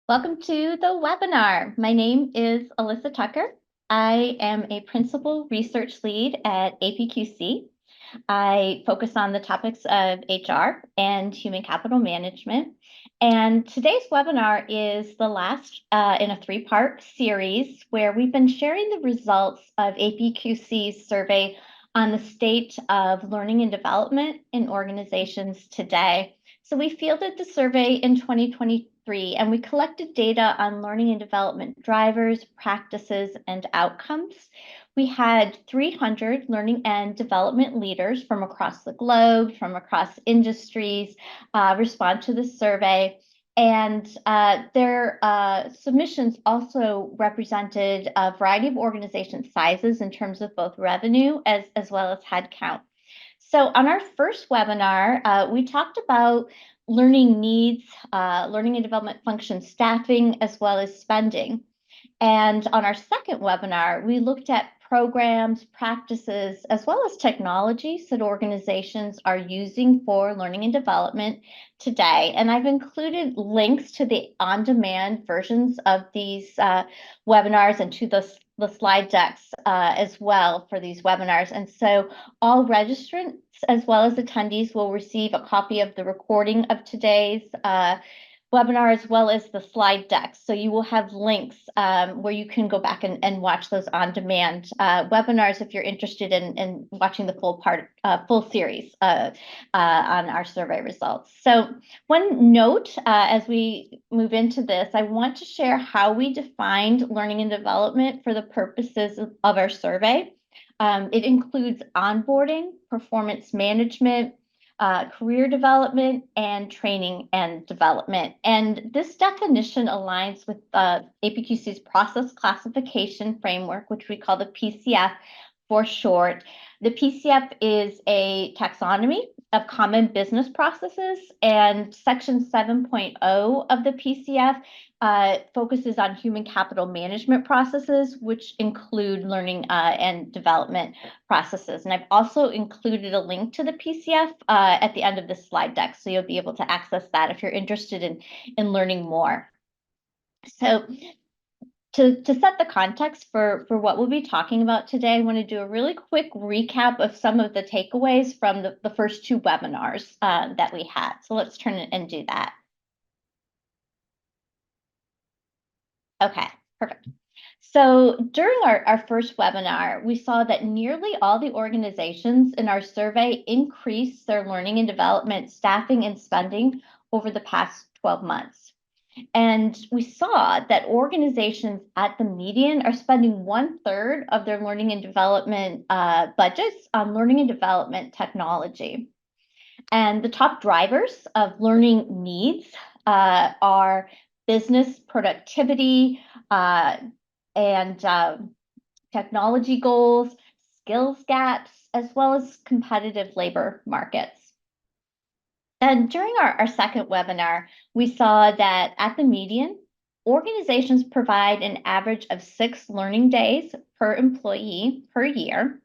Welcome to the webinar. My name is Elissa Tucker. I am a principal research lead at APQC. I focus on the topics of HR and human capital management. And today's webinar is the last in a three-part series where we've been sharing the results of APQC's survey on the state of learning and development in organizations today. So we fielded the survey in 2023, and we collected data on learning and development drivers, practices, and outcomes. We had 300 learning and development leaders from across the globe, from across industries, respond to the survey. And their submissions also represented a variety of organization sizes in terms of both revenue as well as headcount. So on our first webinar, we talked about learning needs, learning and development function staffing, as well as spending. And on our second webinar, we looked at programs, practices, as well as technologies that organizations are using for learning and development today. And I've included links to the on-demand versions of these webinars and to the slide decks as well for these webinars. And so all registrants as well as attendees will receive a copy of the recording of today's webinar as well as the slide decks. So you will have links where you can go back and watch those on-demand webinars if you're interested in watching the full series on our survey results. So one note as we move into this, I want to share how we defined learning and development for the purposes of our survey. It includes onboarding, performance management, career development, and training and development. And this definition aligns with APQC's process classification framework, which we call the PCF for short. The PCF is a taxonomy of common business processes, and Section 7.0 of the PCF focuses on human capital management processes, which include learning and development processes. And I've also included a link to the PCF at the end of this slide deck, so you'll be able to access that if you're interested in learning more. So to set the context for what we'll be talking about today, I want to do a really quick recap of some of the takeaways from the first two webinars that we had. So let's turn it and do that. Okay, perfect. So during our first webinar, we saw that nearly all the organizations in our survey increased their learning and development staffing and spending over the past 12 months. And we saw that organizations at the median are spending 1/3 of their learning and development budgets on learning and development technology. And the top drivers of learning needs are business productivity and technology goals, skills gaps, as well as competitive labor markets. And during our second webinar, we saw that at the median, organizations provide an average of 6 learning days per employee per year.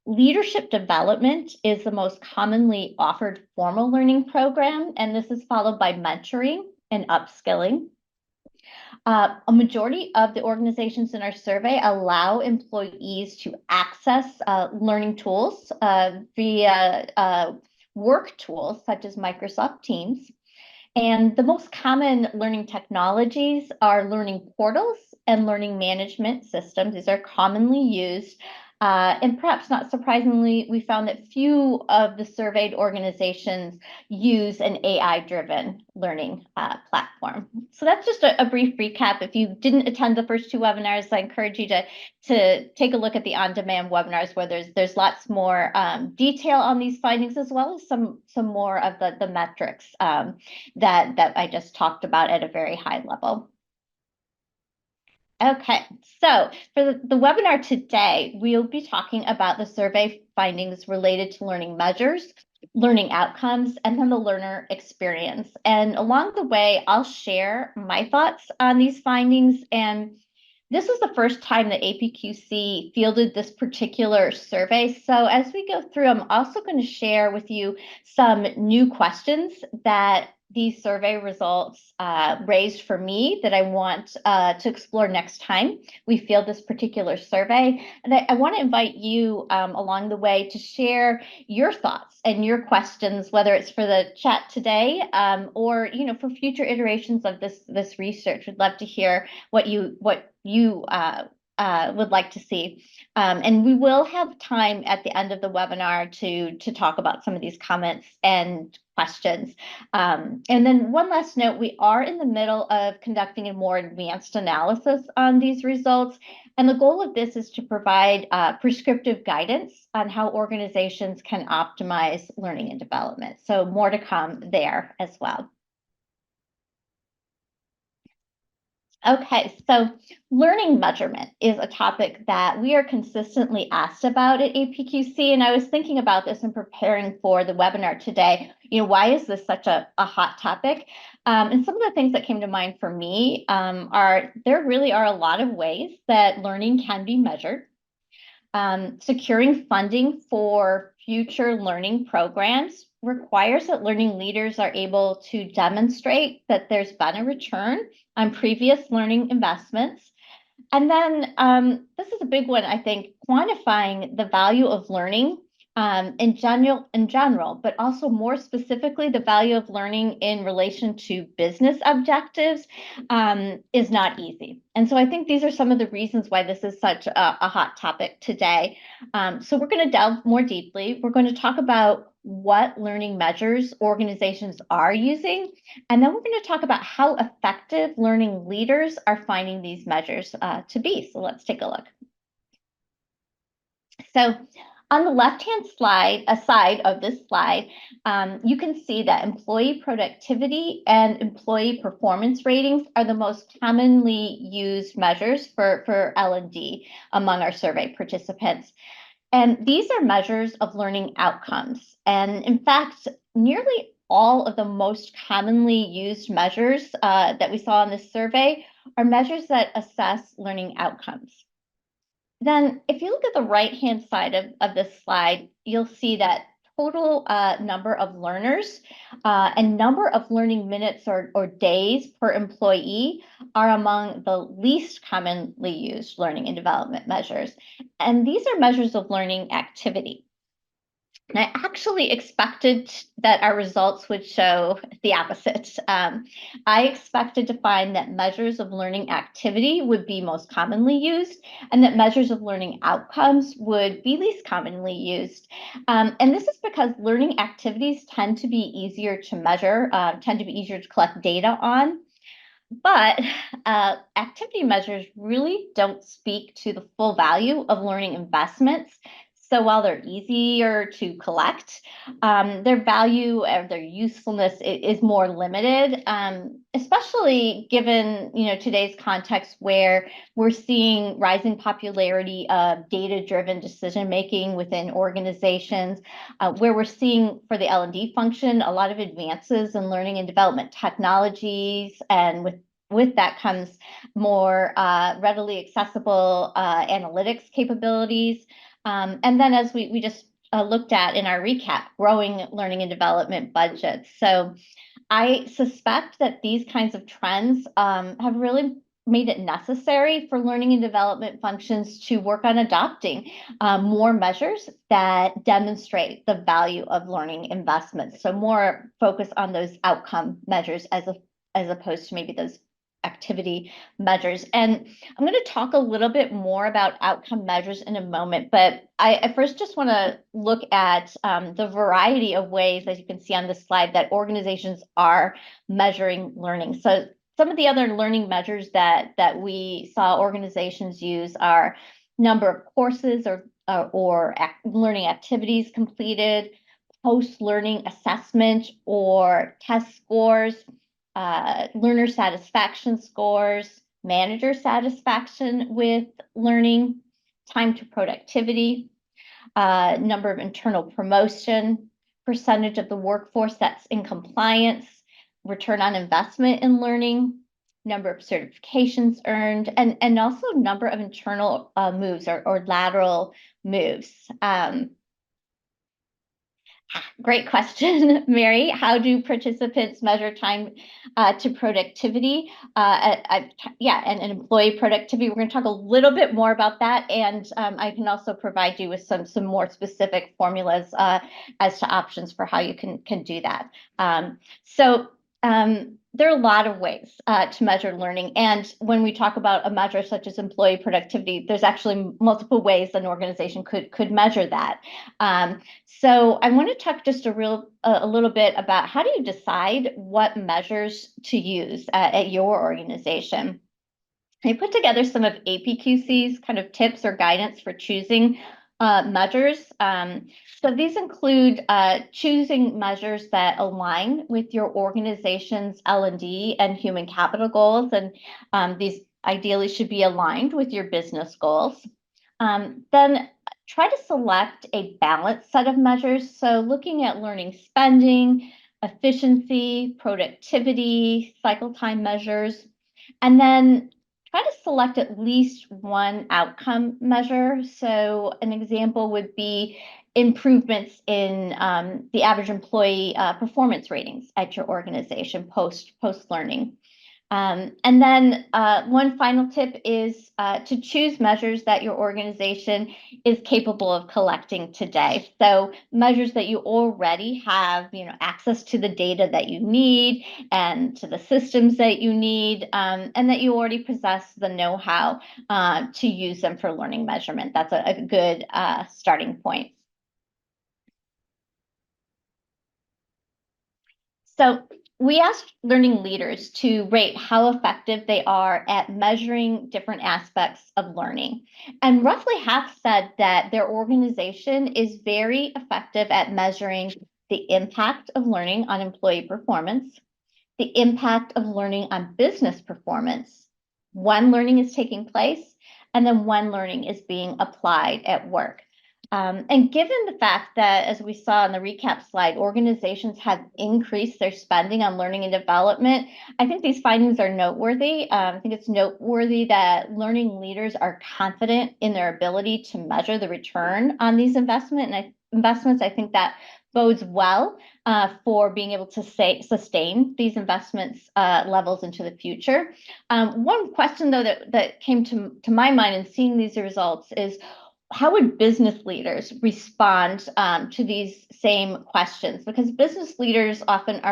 Leadership development is the most commonly offered formal learning program, and this is followed by mentoring and upskilling. A majority of the organizations in our survey allow employees to access learning tools via work tools such as Microsoft Teams. And the most common learning technologies are learning portals and learning management systems. These are commonly used. And perhaps not surprisingly, we found that few of the surveyed organizations use an AI-driven learning platform. So that's just a brief recap. If you didn't attend the first two webinars, I encourage you to take a look at the on-demand webinars where there's lots more detail on these findings, as well as some more of the metrics that I just talked about at a very high level. Okay, so for the webinar today, we'll be talking about the survey findings related to learning measures, learning outcomes, and then the learner experience. And along the way, I'll share my thoughts on these findings. And this was the first time that APQC fielded this particular survey. So as we go through, I'm also going to share with you some new questions that these survey results raised for me that I want to explore next time we field this particular survey. And I want to invite you along the way to share your thoughts and your questions, whether it's for the chat today or for future iterations of this research. We'd love to hear what you would like to see. And we will have time at the end of the webinar to talk about some of these comments and questions. And then one last note, we are in the middle of conducting a more advanced analysis on these results. And the goal of this is to provide prescriptive guidance on how organizations can optimize learning and development. So more to come there as well. Okay, so learning measurement is a topic that we are consistently asked about at APQC, and I was thinking about this in preparing for the webinar today. Why is this such a hot topic? And some of the things that came to mind for me are there really are a lot of ways that learning can be measured. Securing funding for future learning programs requires that learning leaders are able to demonstrate that there's been a return on previous learning investments. And then this is a big one, I think, quantifying the value of learning in general, but also more specifically, the value of learning in relation to business objectives is not easy. And so I think these are some of the reasons why this is such a hot topic today. So we're going to delve more deeply. We're going to talk about what learning measures organizations are using, and then we're going to talk about how effective learning leaders are finding these measures to be. So let's take a look. So on the left-hand side of this slide, you can see that employee productivity and employee performance ratings are the most commonly used measures for L&D among our survey participants. And these are measures of learning outcomes. And in fact, nearly all of the most commonly used measures that we saw in this survey are measures that assess learning outcomes. Then if you look at the right-hand side of this slide, you'll see that total number of learners and number of learning minutes or days per employee are among the least commonly used learning and development measures. And these are measures of learning activity. And I actually expected that our results would show the opposite. I expected to find that measures of learning activity would be most commonly used and that measures of learning outcomes would be least commonly used. And this is because learning activities tend to be easier to measure, tend to be easier to collect data on. But activity measures really don't speak to the full value of learning investments. So while they're easier to collect, their value or their usefulness is more limited, especially given today's context where we're seeing rising popularity of data-driven decision-making within organizations, where we're seeing for the L&D function a lot of advances in learning and development technologies, and with that comes more readily accessible analytics capabilities. And then as we just looked at in our recap, growing learning and development budgets. So I suspect that these kinds of trends have really made it necessary for learning and development functions to work on adopting more measures that demonstrate the value of learning investments. So more focus on those outcome measures as opposed to maybe those activity measures. And I'm going to talk a little bit more about outcome measures in a moment, but I first just want to look at the variety of ways, as you can see on this slide, that organizations are measuring learning. So some of the other learning measures that we saw organizations use are number of courses or learning activities completed, post-learning assessment or test scores, learner satisfaction scores, manager satisfaction with learning, time to productivity, number of internal promotion, percentage of the workforce that's in compliance, return on investment in learning, number of certifications earned, and also number of internal moves or lateral moves. Great question, Mary. How do participants measure time to productivity? Yeah, and employee productivity. We're going to talk a little bit more about that, and I can also provide you with some more specific formulas as to options for how you can do that. So there are a lot of ways to measure learning, and when we talk about a measure such as employee productivity, there's actually multiple ways an organization could measure that. So I want to talk just a little bit about how do you decide what measures to use at your organization. I put together some of APQC's kind of tips or guidance for choosing measures. So these include choosing measures that align with your organization's L&D and human capital goals, and these ideally should be aligned with your business goals. Then try to select a balanced set of measures. So looking at learning spending, efficiency, productivity, cycle time measures, and then try to select at least one outcome measure. So an example would be improvements in the average employee performance ratings at your organization post learning. And then one final tip is to choose measures that your organization is capable of collecting today. So measures that you already have, access to the data that you need and to the systems that you need, and that you already possess the know-how to use them for learning measurement. That's a good starting point. So we asked learning leaders to rate how effective they are at measuring different aspects of learning. And roughly half said that their organization is very effective at measuring the impact of learning on employee performance, the impact of learning on business performance, when learning is taking place, and then when learning is being applied at work. And given the fact that, as we saw in the recap slide, organizations have increased their spending on learning and development, I think these findings are noteworthy. I think it's noteworthy that learning leaders are confident in their ability to measure the return on these investments. I think that bodes well for being able to sustain these investments levels into the future. One question, though, that came to my mind in seeing these results is, how would business leaders respond to these same questions? Because business leaders often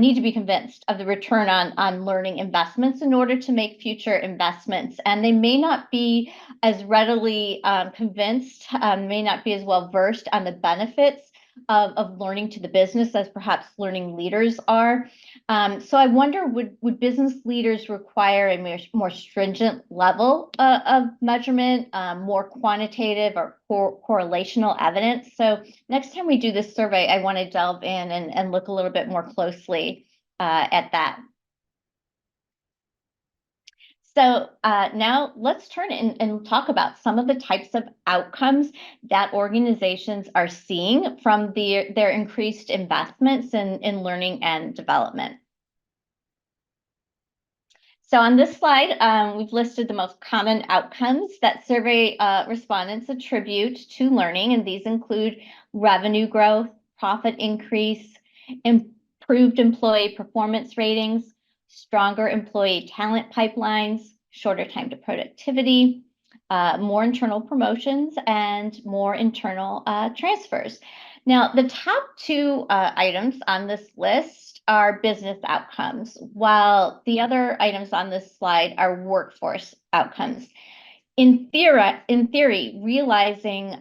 need to be convinced of the return on learning investments in order to make future investments, and they may not be as readily convinced, may not be as well versed on the benefits of learning to the business as perhaps learning leaders are. So I wonder, would business leaders require a more stringent level of measurement, more quantitative or correlational evidence? So next time we do this survey, I want to delve in and look a little bit more closely at that. So now let's turn and talk about some of the types of outcomes that organizations are seeing from their increased investments in learning and development. So on this slide, we've listed the most common outcomes that survey respondents attribute to learning, and these include revenue growth, profit increase, improved employee performance ratings, stronger employee talent pipelines, shorter time to productivity, more internal promotions, and more internal transfers. Now, the top two items on this list are business outcomes, while the other items on this slide are workforce outcomes. In theory, realizing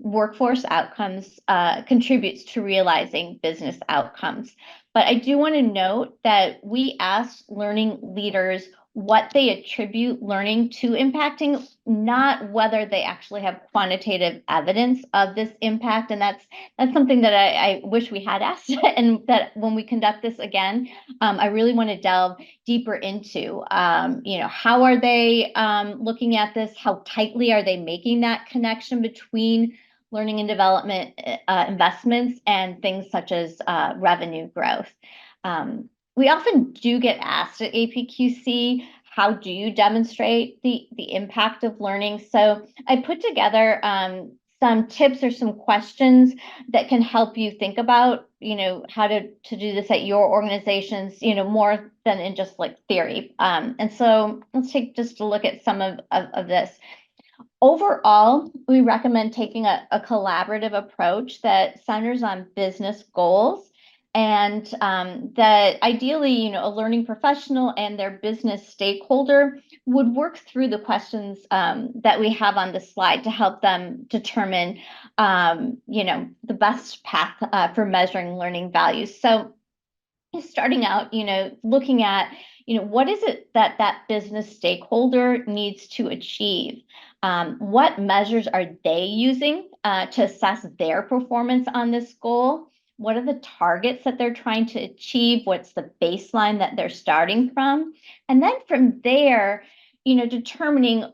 workforce outcomes contributes to realizing business outcomes. But I do want to note that we asked learning leaders what they attribute learning to impacting, not whether they actually have quantitative evidence of this impact. And that's something that I wish we had asked, and that when we conduct this again, I really want to delve deeper into, how are they looking at this? How tightly are they making that connection between learning and development investments and things such as revenue growth? We often do get asked at APQC, how do you demonstrate the impact of learning? So I put together some tips or some questions that can help you think about, how to do this at your organizations, more than in just like theory. And so let's take just a look at some of this. Overall, we recommend taking a collaborative approach that centers on business goals, and that ideally, a learning professional and their business stakeholder would work through the questions that we have on the slide to help them determine, the best path for measuring learning values. So starting out, looking at, what is it that that business stakeholder needs to achieve? What measures are they using to assess their performance on this goal? What are the targets that they're trying to achieve? What's the baseline that they're starting from? And then from there, determining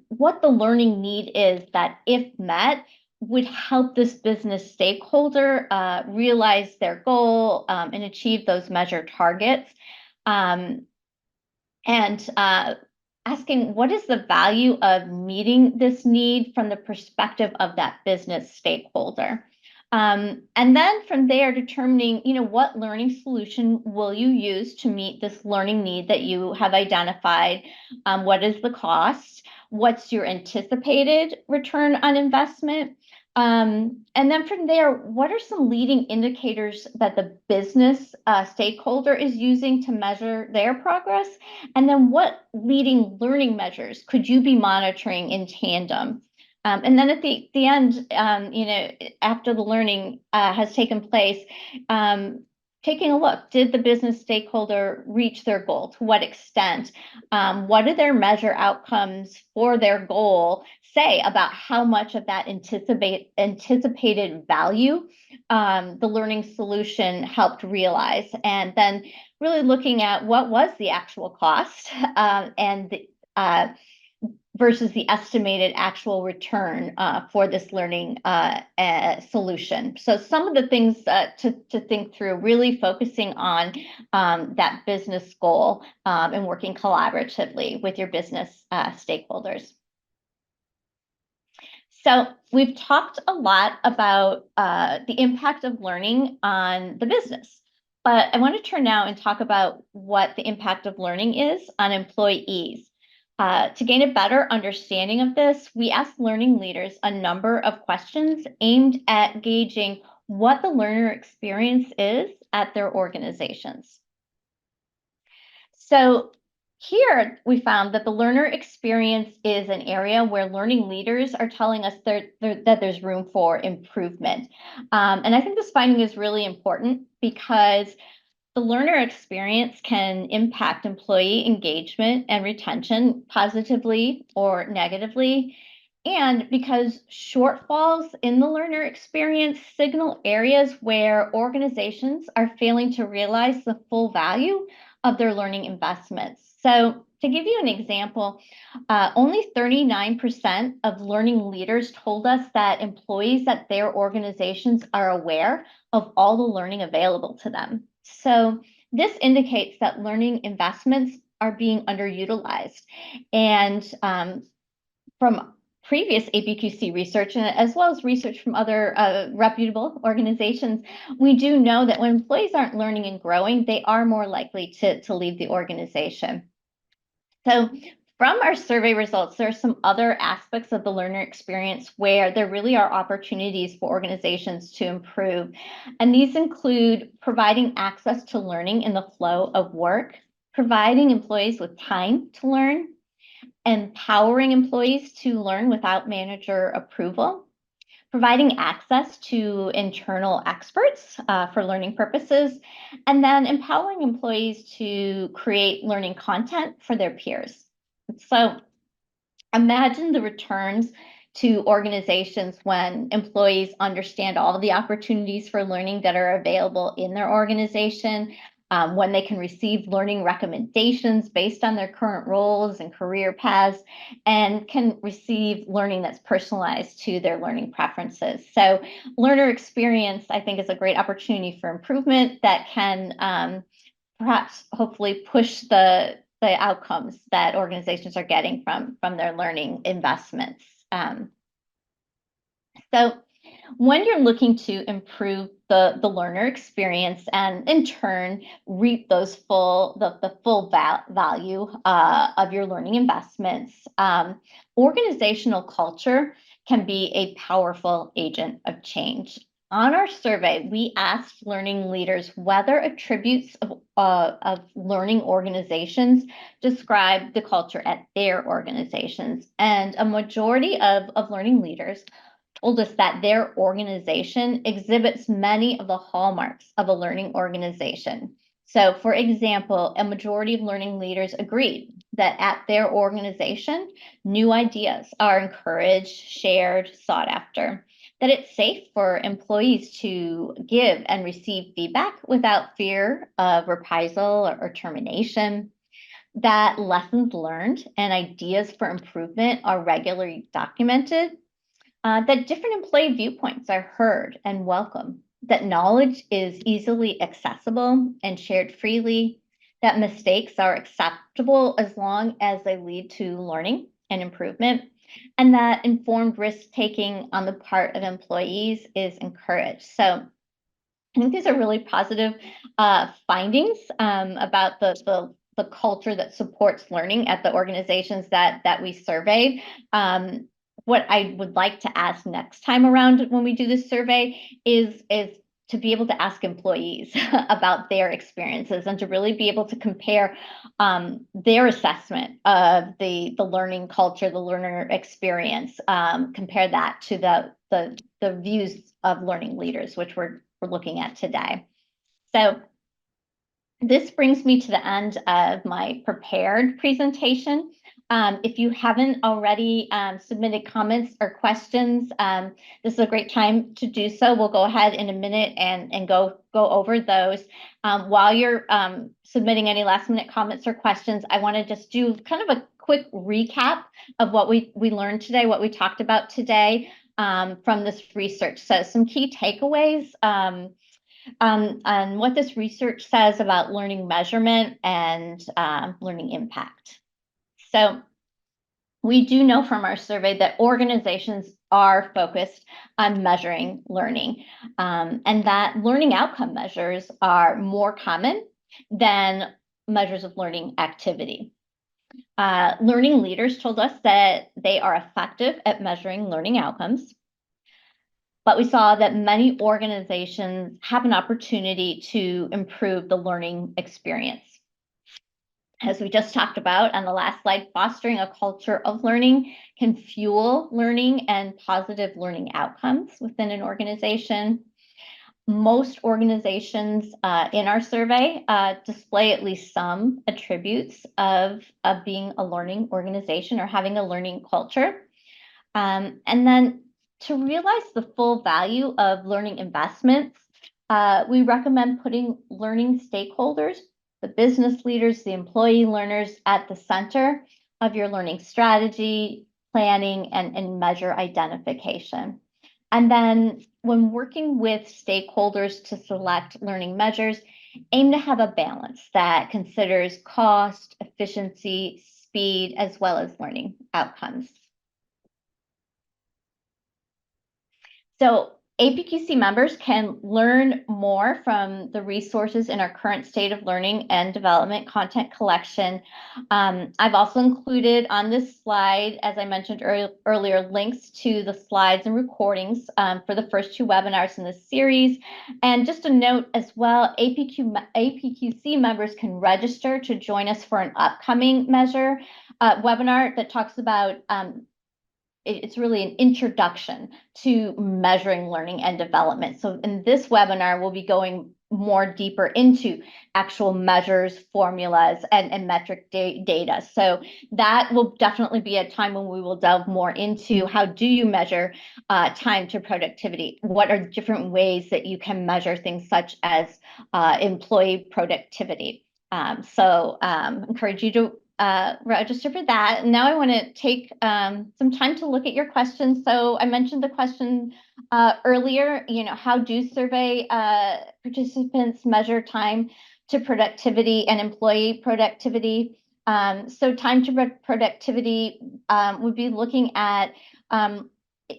what the learning need is that, if met, would help this business stakeholder realize their goal and achieve those measured targets. And asking, what is the value of meeting this need from the perspective of that business stakeholder? And then from there, determining, what learning solution will you use to meet this learning need that you have identified? What is the cost? What's your anticipated return on investment? And then from there, what are some leading indicators that the business stakeholder is using to measure their progress? And then what leading learning measures could you be monitoring in tandem? And then at the end, after the learning has taken place, taking a look, did the business stakeholder reach their goal? To what extent? What do their measure outcomes for their goal say about how much of that anticipated value the learning solution helped realize? And then really looking at what was the actual cost and versus the estimated actual return for this learning solution. So some of the things to think through, really focusing on that business goal and working collaboratively with your business stakeholders. So we've talked a lot about the impact of learning on the business, but I want to turn now and talk about what the impact of learning is on employees. To gain a better understanding of this, we asked learning leaders a number of questions aimed at gauging what the learner experience is at their organizations. So here we found that the learner experience is an area where learning leaders are telling us that there's room for improvement. And I think this finding is really important because the learner experience can impact employee engagement and retention positively or negatively. And because shortfalls in the learner experience signal areas where organizations are failing to realize the full value of their learning investments. So to give you an example, only 39% of learning leaders told us that employees at their organizations are aware of all the learning available to them. So this indicates that learning investments are being underutilized. And from previous APQC research, and as well as research from other reputable organizations, we do know that when employees aren't learning and growing, they are more likely to leave the organization. So from our survey results, there are some other aspects of the learner experience where there really are opportunities for organizations to improve. And these include providing access to learning in the flow of work, providing employees with time to learn, empowering employees to learn without manager approval, providing access to internal experts for learning purposes, and then empowering employees to create learning content for their peers. So imagine the returns to organizations when employees understand all of the opportunities for learning that are available in their organization, when they can receive learning recommendations based on their current roles and career paths, and can receive learning that's personalized to their learning preferences. So learner experience, I think, is a great opportunity for improvement that can perhaps hopefully push the outcomes that organizations are getting from their learning investments. So when you're looking to improve the learner experience and in turn reap those the full value of your learning investments, organizational culture can be a powerful agent of change. On our survey, we asked learning leaders whether attributes of learning organizations describe the culture at their organizations. And a majority of learning leaders told us that their organization exhibits many of the hallmarks of a learning organization. So, for example, a majority of learning leaders agreed that at their organization, new ideas are encouraged, shared, sought after, that it's safe for employees to give and receive feedback without fear of reprisal or termination, that lessons learned and ideas for improvement are regularly documented, that different employee viewpoints are heard and welcome, that knowledge is easily accessible and shared freely, that mistakes are acceptable as long as they lead to learning and improvement, and that informed risk taking on the part of employees is encouraged. So I think these are really positive findings about the culture that supports learning at the organizations that we surveyed. What I would like to ask next time around when we do this survey is to be able to ask employees about their experiences and to really be able to compare their assessment of the learning culture, the learner experience, compare that to the views of learning leaders, which we're looking at today. So this brings me to the end of my prepared presentation. If you haven't already submitted comments or questions, this is a great time to do so. We'll go ahead in a minute and go over those. While you're submitting any last minute comments or questions, I want to just do kind of a quick recap of what we learned today, what we talked about today from this research. So some key takeaways on what this research says about learning measurement and learning impact. So we do know from our survey that organizations are focused on measuring learning, and that learning outcome measures are more common than measures of learning activity. Learning leaders told us that they are effective at measuring learning outcomes, but we saw that many organizations have an opportunity to improve the learning experience. As we just talked about on the last slide, fostering a culture of learning can fuel learning and positive learning outcomes within an organization. Most organizations in our survey display at least some attributes of being a learning organization or having a learning culture. And then to realize the full value of learning investments, we recommend putting learning stakeholders, the business leaders, the employee learners at the center of your learning strategy, planning, and measure identification. And then when working with stakeholders to select learning measures, aim to have a balance that considers cost, efficiency, speed, as well as learning outcomes. So APQC members can learn more from the resources in our current state of learning and development content collection. I've also included on this slide, as I mentioned earlier, links to the slides and recordings for the first two webinars in this series. And just a note as well, APQC members can register to join us for an upcoming measure webinar that talks about it's really an introduction to measuring learning and development. So in this webinar, we'll be going more deeper into actual measures, formulas, and metric data. So that will definitely be a time when we will delve more into how do you measure time to productivity? What are different ways that you can measure things such as employee productivity? So encourage you to register for that. And now I want to take some time to look at your questions. So I mentioned the question earlier, how do survey participants measure time to productivity and employee productivity? So time to productivity would be looking at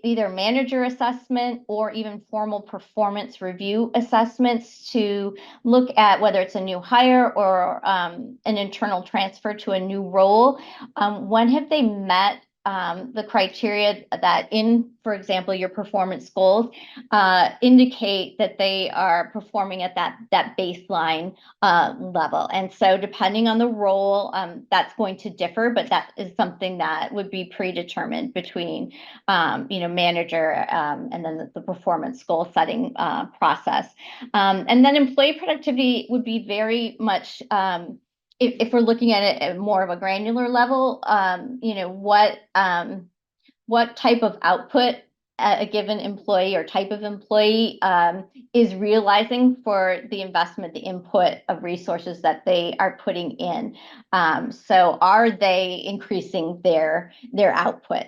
either manager assessment or even formal performance review assessments to look at whether it's a new hire or an internal transfer to a new role. When have they met the criteria that for example, your performance goals indicate that they are performing at that baseline level. And so depending on the role, that's going to differ, but that is something that would be predetermined between manager and then the performance goal setting process. And then employee productivity would be very much if we're looking at it at more of a granular level, what type of output a given employee or type of employee is realizing for the investment, the input of resources that they are putting in. So are they increasing their output?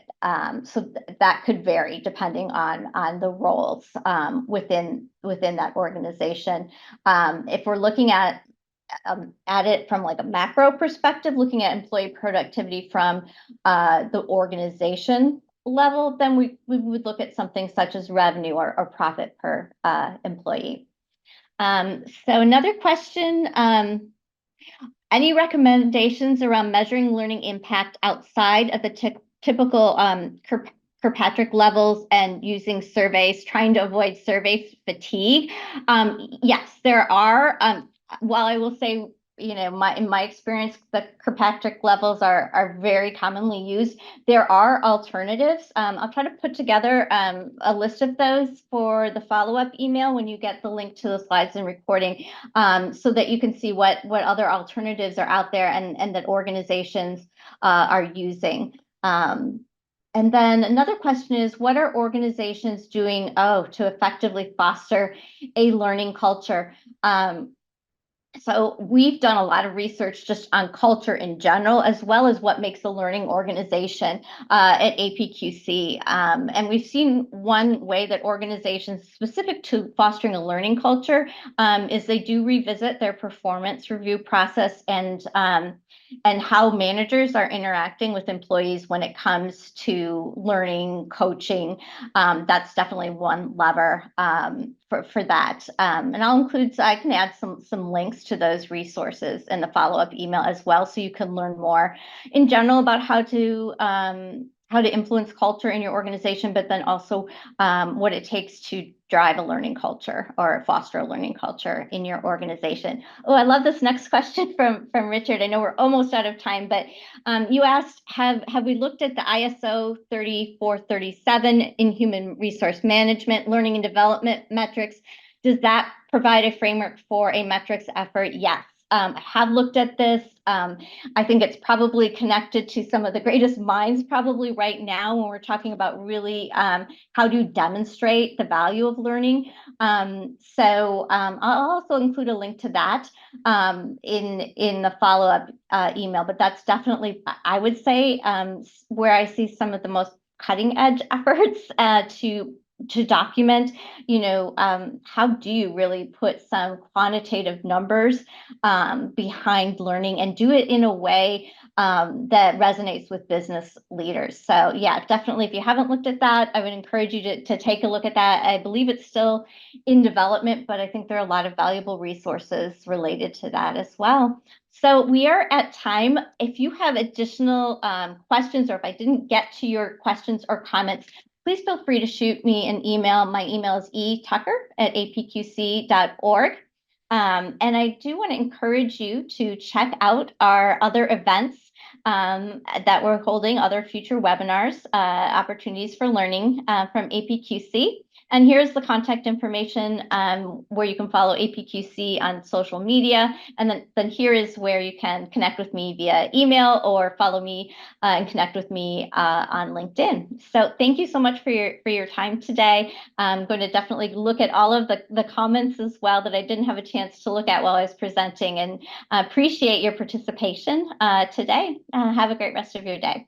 So that could vary depending on the roles within that organization. If we're looking at it from like a macro perspective, looking at employee productivity from the organization level, then we would look at something such as revenue or profit per employee. So another question, any recommendations around measuring learning impact outside of the typical Kirkpatrick levels and using surveys, trying to avoid survey fatigue? Yes, there are. While I will say, in my experience, the Kirkpatrick levels are very commonly used. There are alternatives. I'll try to put together a list of those for the follow-up email when you get the link to the slides and recording, so that you can see what other alternatives are out there and that organizations are using. And then another question is, what are organizations doing to effectively foster a learning culture? So we've done a lot of research just on culture in general, as well as what makes a learning organization at APQC. And we've seen one way that organizations specific to fostering a learning culture is they do revisit their performance review process and how managers are interacting with employees when it comes to learning, coaching. That's definitely one lever for that. And I can add some links to those resources in the follow-up email as well, so you can learn more in general about how to influence culture in your organization, but then also what it takes to drive a learning culture or foster a learning culture in your organization. Oh, I love this next question from Richard. I know we're almost out of time, but you asked, have we looked at the ISO 3437 in human resource management, learning and development metrics? Does that provide a framework for a metrics effort? Yes. I have looked at this. I think it's probably connected to some of the greatest minds probably right now when we're talking about really how to demonstrate the value of learning. So I'll also include a link to that in the follow-up email, but that's definitely, I would say, where I see some of the most cutting edge efforts to document, how do you really put some quantitative numbers behind learning and do it in a way that resonates with business leaders. So yeah, definitely, if you haven't looked at that, I would encourage you to take a look at that. I believe it's still in development, but I think there are a lot of valuable resources related to that as well. So we are at time. If you have additional questions, or if I didn't get to your questions or comments, please feel free to shoot me an email. My email is etucker@apqc.org. And I do want to encourage you to check out our other events that we're holding, other future webinars, opportunities for learning from APQC. And here's the contact information where you can follow APQC on social media. And then here is where you can connect with me via email or follow me and connect with me on LinkedIn. So thank you so much for your time today. I'm going to definitely look at all of the comments as well that I didn't have a chance to look at while I was presenting, and appreciate your participation today. Have a great rest of your day.